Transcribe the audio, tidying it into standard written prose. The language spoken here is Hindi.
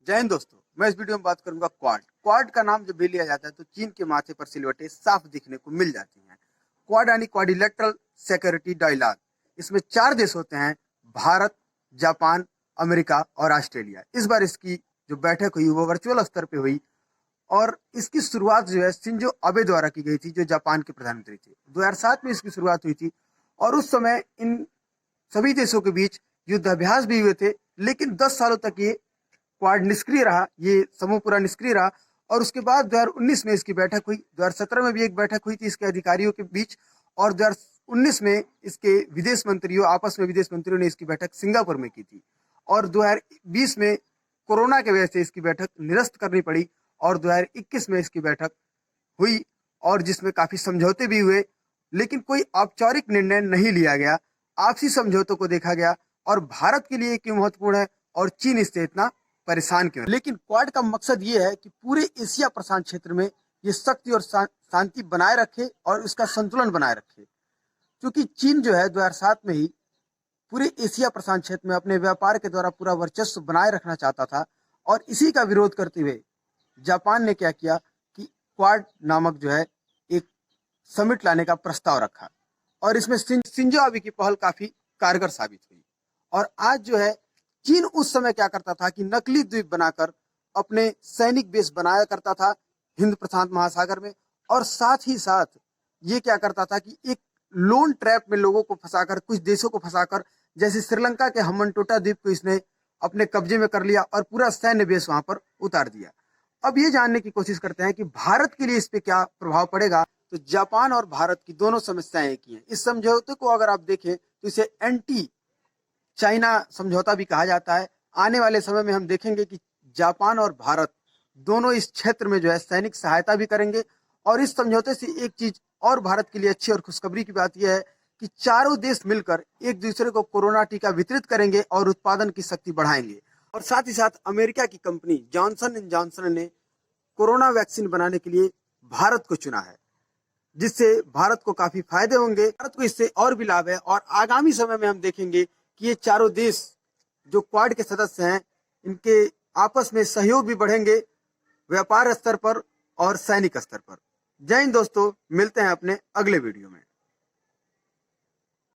जय हिंद दोस्तों। मैं इस वीडियो में बात करूंगा क्वाड। क्वाड का नाम जब भी लिया जाता है तो चीन के माथे पर सिलवटें साफ दिखने को मिल जाती हैं। क्वाड यानी क्वाड्रिलेटरल सिक्योरिटी डायलॉग। इसमें 4 देश होते हैं, भारत, जापान, अमेरिका और ऑस्ट्रेलिया। इस बार इसकी जो बैठक हुई वो वर्चुअल स्तर पे हुई और इसकी शुरुआत जो है शिंजो अबे द्वारा की गई थी, जो जापान के प्रधानमंत्री थे। 2007 में इसकी शुरुआत हुई थी और उस समय इन सभी देशों के बीच युद्धाभ्यास भी हुए थे, लेकिन 10 सालों तक ये क्वाड निष्क्रिय रहा, ये समूह पूरा निष्क्रिय रहा। और उसके बाद 2019 में इसकी बैठक हुई। 2017 में भी एक बैठक हुई थी इसके अधिकारियों के बीच और 2019 में इसके विदेश मंत्रियों आपस में विदेश मंत्रियों ने इसकी बैठक सिंगापुर में की थी। और 2020 में कोरोना की वजह से इसकी बैठक निरस्त करनी पड़ी और 2021 में इसकी बैठक हुई और जिसमें काफी समझौते भी हुए, लेकिन कोई औपचारिक निर्णय नहीं लिया गया। आपसी समझौतों को देखा गया और भारत के लिए क्यों महत्वपूर्ण है और चीन इससे इतना परेशान क्यों है। लेकिन क्वाड का मकसद ये है कि पूरे एशिया प्रशांत क्षेत्र में ये शक्ति और शांति बनाए रखे और इसका संतुलन बनाए रखे, क्योंकि चीन जो है 2007 में ही पूरे एशिया प्रशांत क्षेत्र में अपने व्यापार के द्वारा पूरा वर्चस्व बनाए रखना चाहता था। और इसी का विरोध करते हुए जापान ने क्या किया कि क्वाड नामक जो है एक समिट लाने का प्रस्ताव रखा और इसमें शिंजो आबे की पहल काफी कारगर साबित हुई। और आज जो है चीन उस समय क्या करता था कि नकली द्वीप बनाकर अपने सैनिक बेस बनाया करता था हिंद प्रशांत महासागर में, और साथ ही साथ ये क्या करता था कि एक लोन ट्रैप में लोगों को फंसाकर, कुछ देशों को फंसाकर, जैसे श्रीलंका के हम्बनटोटा द्वीप को इसने अपने कब्जे में कर लिया और पूरा सैन्य बेस वहां पर उतार दिया। अब ये जानने की कोशिश करते हैं कि भारत के लिए इस पे क्या प्रभाव पड़ेगा। तो जापान और भारत की दोनों समस्याएं एक ही हैं। इस समझौते को अगर आप देखें तो इसे एंटी चाइना समझौता भी कहा जाता है। आने वाले समय में हम देखेंगे कि जापान और भारत दोनों इस क्षेत्र में जो है सैनिक सहायता भी करेंगे। और इस समझौते से एक चीज और भारत के लिए अच्छी और खुशखबरी की बात यह है कि चारों देश मिलकर एक दूसरे को कोरोना टीका वितरित करेंगे और उत्पादन की शक्ति बढ़ाएंगे। और साथ ही साथ अमेरिका की कंपनी जॉनसन एंड जॉनसन ने कोरोना वैक्सीन बनाने के लिए भारत को चुना है, जिससे भारत को काफी फायदे होंगे। भारत को इससे और भी लाभ है और आगामी समय में हम देखेंगे कि ये चारों देश जो क्वाड के सदस्य हैं, इनके आपस में सहयोग भी बढ़ेंगे, व्यापार स्तर पर और सैनिक स्तर पर। जय हिंद दोस्तों, मिलते हैं अपने अगले वीडियो में।